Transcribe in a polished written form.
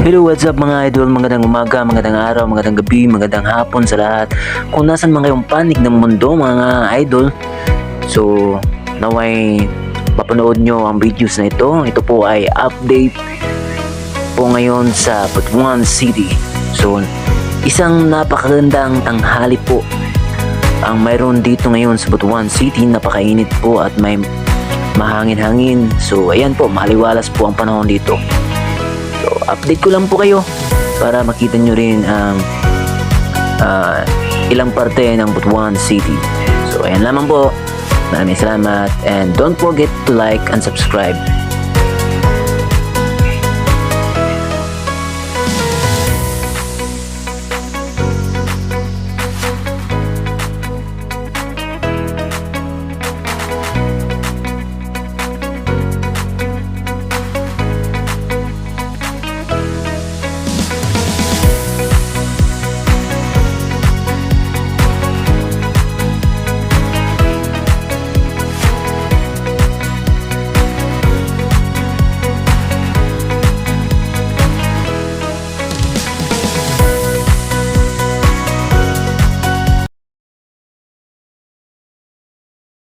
Hello, what's up mga idol? Magandang umaga, magandang araw, magandang gabi, magandang hapon sa lahat. Kung nasan man kayong panig ng mundo mga idol, so naway mapanood nyo ang videos na ito. Ito po ay update po ngayon sa Butuan City. So isang napakagandang tanghali po ang mayroon dito ngayon sa Butuan City. Napakainit po at may mahangin-hangin. So ayan po, maliwalas po ang panahon dito. So, update ko lang po kayo para makita nyo rin ang ilang parte ng Butuan City. So, ayan lamang po. Maraming salamat and don't forget to like and subscribe.